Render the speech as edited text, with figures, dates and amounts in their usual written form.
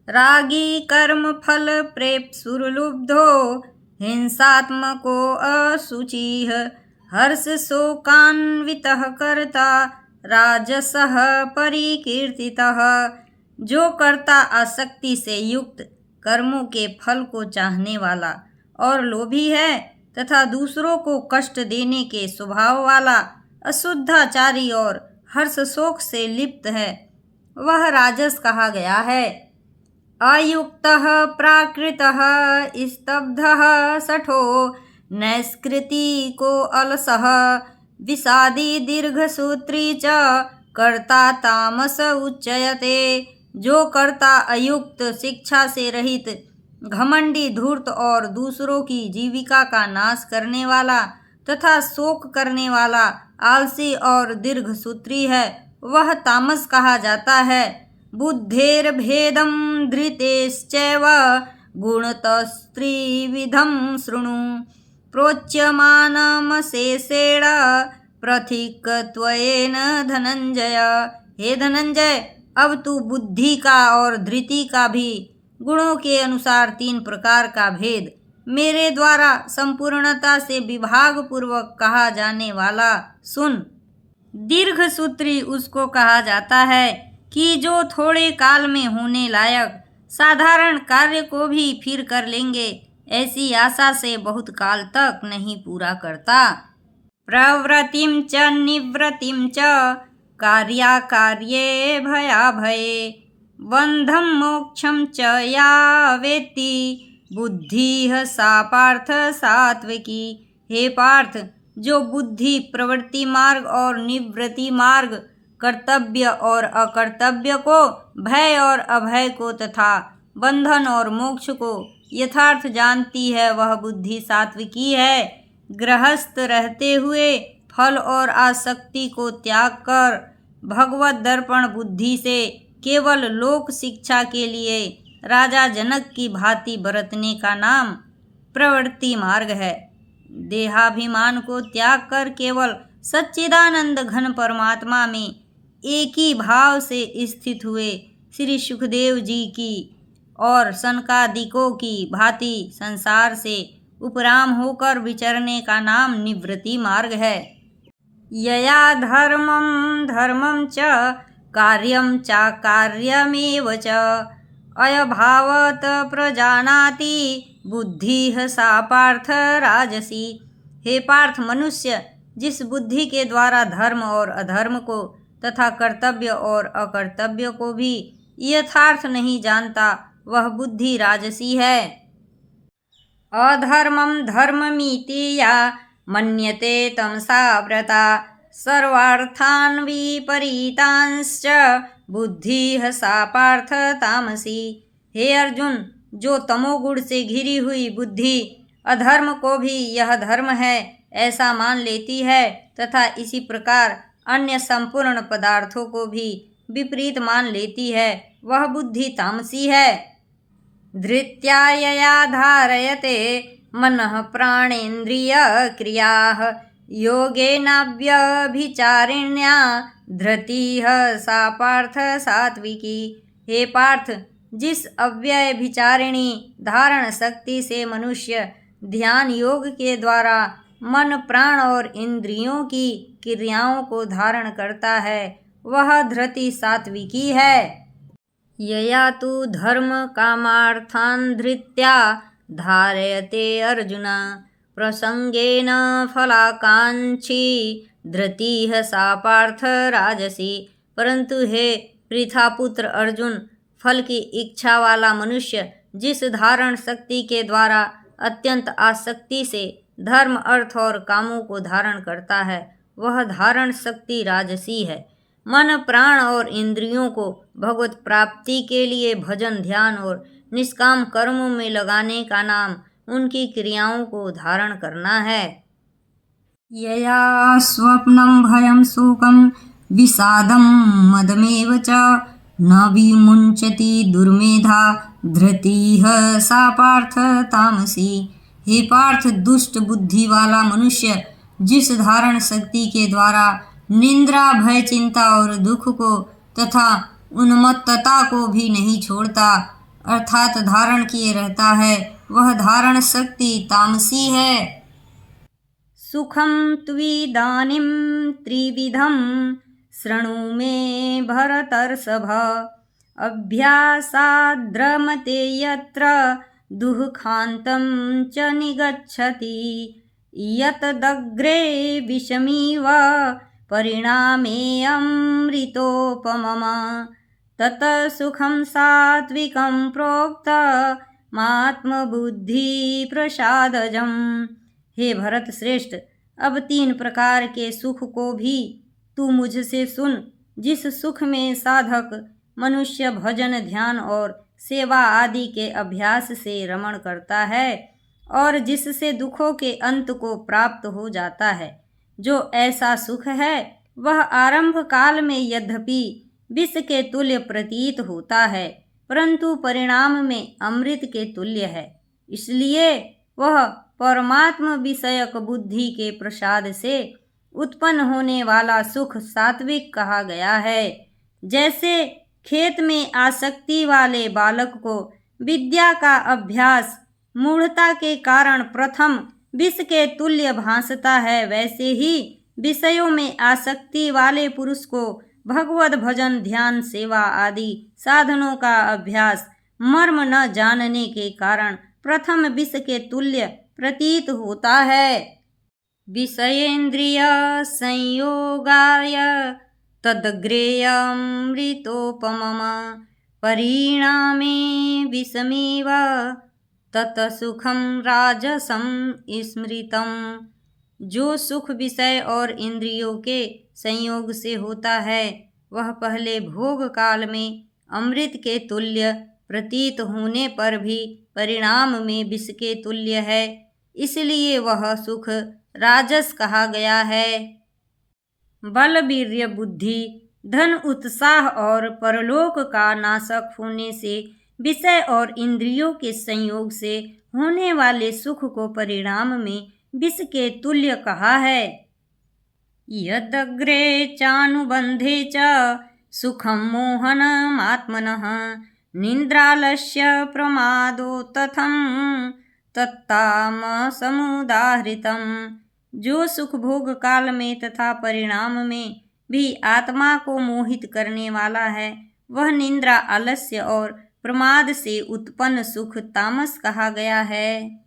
रागी कर्म फल प्रेप्सुर्लुब्धो हिंसात्मको अशुचिः हर्ष शोकान्वितः कर्ता राजसः परिकीर्तितः। जो कर्ता आसक्ति से युक्त, कर्मों के फल को चाहने वाला और लोभी है तथा दूसरों को कष्ट देने के स्वभाव वाला, अशुद्धाचारी और हर्ष शोक से लिप्त है, वह राजस कहा गया है। अयुक्तः प्राकृतः स्तब्धः शठो नैष्कृतिको अलसः विषादी दीर्घसूत्री च कर्ता तामस उच्यते। जो कर्ता अयुक्त, शिक्षा से रहित, घमंडी, धूर्त और दूसरों की जीविका का नाश करने वाला तथा शोक करने वाला, आलसी और दीर्घसूत्री है, वह तामस कहा जाता है। बुद्धेर्भेदं धृतेश्चैव गुणतस्त्रिविधं शृणु प्रोच्यमानमशेषेण पृथक्त्वेन धनंजय। हे धनंजय, अब तू बुद्धि का और धृति का भी गुणों के अनुसार 3 प्रकार का भेद मेरे द्वारा संपूर्णता से विभाग पूर्वक कहा जाने वाला सुन। दीर्घसूत्री उसको कहा जाता है कि जो थोड़े काल में होने लायक साधारण कार्य को भी फिर कर लेंगे, ऐसी आशा से बहुत काल तक नहीं पूरा करता। प्रवृत्तिं च निवृत्तिं च कार्याकार्ये भयाभये बंधं मोक्षं च या वेत्ति बुद्धिः सा पार्थ सात्विकी। हे पार्थ, जो बुद्धि प्रवृत्ति मार्ग और निवृत्ति मार्ग, कर्तव्य और अकर्तव्य को, भय और अभय को तथा बंधन और मोक्ष को यथार्थ जानती है, वह बुद्धि सात्विकी है। गृहस्थ रहते हुए फल और आसक्ति को त्याग कर भगवत दर्पण बुद्धि से केवल लोक शिक्षा के लिए राजा जनक की भांति बरतने का नाम प्रवृत्ति मार्ग है। देहाभिमान को त्याग कर केवल सच्चिदानंद घन परमात्मा में एक ही भाव से स्थित हुए श्री सुखदेव जी की और सनकादिकों की भांति संसार से उपराम होकर विचरने का नाम निवृत्ति मार्ग है। यया धर्मं धर्मं च कार्यं च कार्यमेव च अयभावत प्रजानाति बुद्धिः सा पार्थ राजसी। हे पार्थ, मनुष्य जिस बुद्धि के द्वारा धर्म और अधर्म को तथा कर्तव्य और अकर्तव्य को भी यथार्थ नहीं जानता, वह बुद्धि राजसी है। अधर्मं धर्ममिति या मन्यते तमसा व्रता सर्वार्थान् विपरीतांश्च बुद्धिः सा पार्थ तामसी। हे अर्जुन, जो तमोगुण से घिरी हुई बुद्धि अधर्म को भी यह धर्म है ऐसा मान लेती है तथा इसी प्रकार अन्य संपूर्ण पदार्थों को भी विपरीत मान लेती है, वह बुद्धि तामसी है। धृत्या यया धारयते मनः प्राणेन्द्रिय क्रियाः योगेनाव्यभिचारिण्या धृतिः सा पार्थ सात्विकी। हे पार्थ, जिस अव्यभिचारिणी धारण शक्ति से मनुष्य ध्यान योग के द्वारा मन, प्राण और इंद्रियों की क्रियाओं को धारण करता है, वह धृति सात्विकी है। यया तु धर्म कामार्थान् धृत्या धारयते अर्जुन प्रसंगेन फलाकांक्षी धृतिः सा पार्थ राजसी। परंतु हे पृथापुत्र अर्जुन, फल की इच्छा वाला मनुष्य जिस धारण शक्ति के द्वारा अत्यंत आसक्ति से धर्म, अर्थ और कामों को धारण करता है, वह धारण शक्ति राजसी है। मन, प्राण और इंद्रियों को भगवत प्राप्ति के लिए भजन, ध्यान और निष्काम कर्मों में लगाने का नाम उनकी क्रियाओं को धारण करना है। यया स्वप्नं भयं शोकं विषादं मदमेव च न विमुञ्चति दुर्मेधा धृतिः सा पार्थ तामसी। हे पार्थ, दुष्ट बुद्धि वाला मनुष्य जिस धारण शक्ति के द्वारा निंद्रा, भय, चिंता और दुख को तथा उन्मत्तता को भी नहीं छोड़ता, अर्थात धारण किए रहता है, वह धारण शक्ति तामसी है। सुखम त्विदानीं त्रिविधं शृणु मे भरतर्षभ। अभ्यासाद्रमते यत्र दुःखान्तं च निगच्छति। यतदग्रे विषमिव परिणामे अमृतोपमम्। तत सुखं सात्विकं प्रोक्तमात्मबुद्धि प्रसादजम्। हे भरत श्रेष्ठ, अब 3 प्रकार के सुख को भी तू मुझसे सुन। जिस सुख में साधक मनुष्य भजन, ध्यान और सेवा आदि के अभ्यास से रमण करता है और जिससे दुखों के अंत को प्राप्त हो जाता है, जो ऐसा सुख है वह आरंभ काल में यद्यपि विष के तुल्य प्रतीत होता है, परंतु परिणाम में अमृत के तुल्य है। इसलिए वह परमात्म विषयक बुद्धि के प्रसाद से उत्पन्न होने वाला सुख सात्विक कहा गया है। जैसे खेत में आसक्ति वाले बालक को विद्या का अभ्यास मूढ़ता के कारण प्रथम विष के तुल्य भासता है, वैसे ही विषयों में आसक्ति वाले पुरुष को भगवत भजन, ध्यान, सेवा आदि साधनों का अभ्यास मर्म न जानने के कारण प्रथम विष के तुल्य प्रतीत होता है। विषयेन्द्रिय संयोगाय तदग्रेयमृतोपमम्। परिणामे विषमिव तत सुखम राजसम स्मृतम्। जो सुख विषय और इंद्रियों के संयोग से होता है वह पहले भोग काल में अमृत के तुल्य प्रतीत होने पर भी परिणाम में विष के तुल्य है, इसलिए वह सुख राजस कहा गया है। बल, वीर्य, बुद्धि, धन, उत्साह और परलोक का नाशक होने से विषय और इंद्रियों के संयोग से होने वाले सुख को परिणाम में विष के तुल्य कहा है। यदग्रे चानुबंधे च सुखं मोहनमात्मनः। निद्रालस्य प्रमादो तथं तत्तामसमुदाहृतम्। जो सुख भोग काल में तथा परिणाम में भी आत्मा को मोहित करने वाला है, वह निद्रा, आलस्य और प्रमाद से उत्पन्न सुख तामस कहा गया है।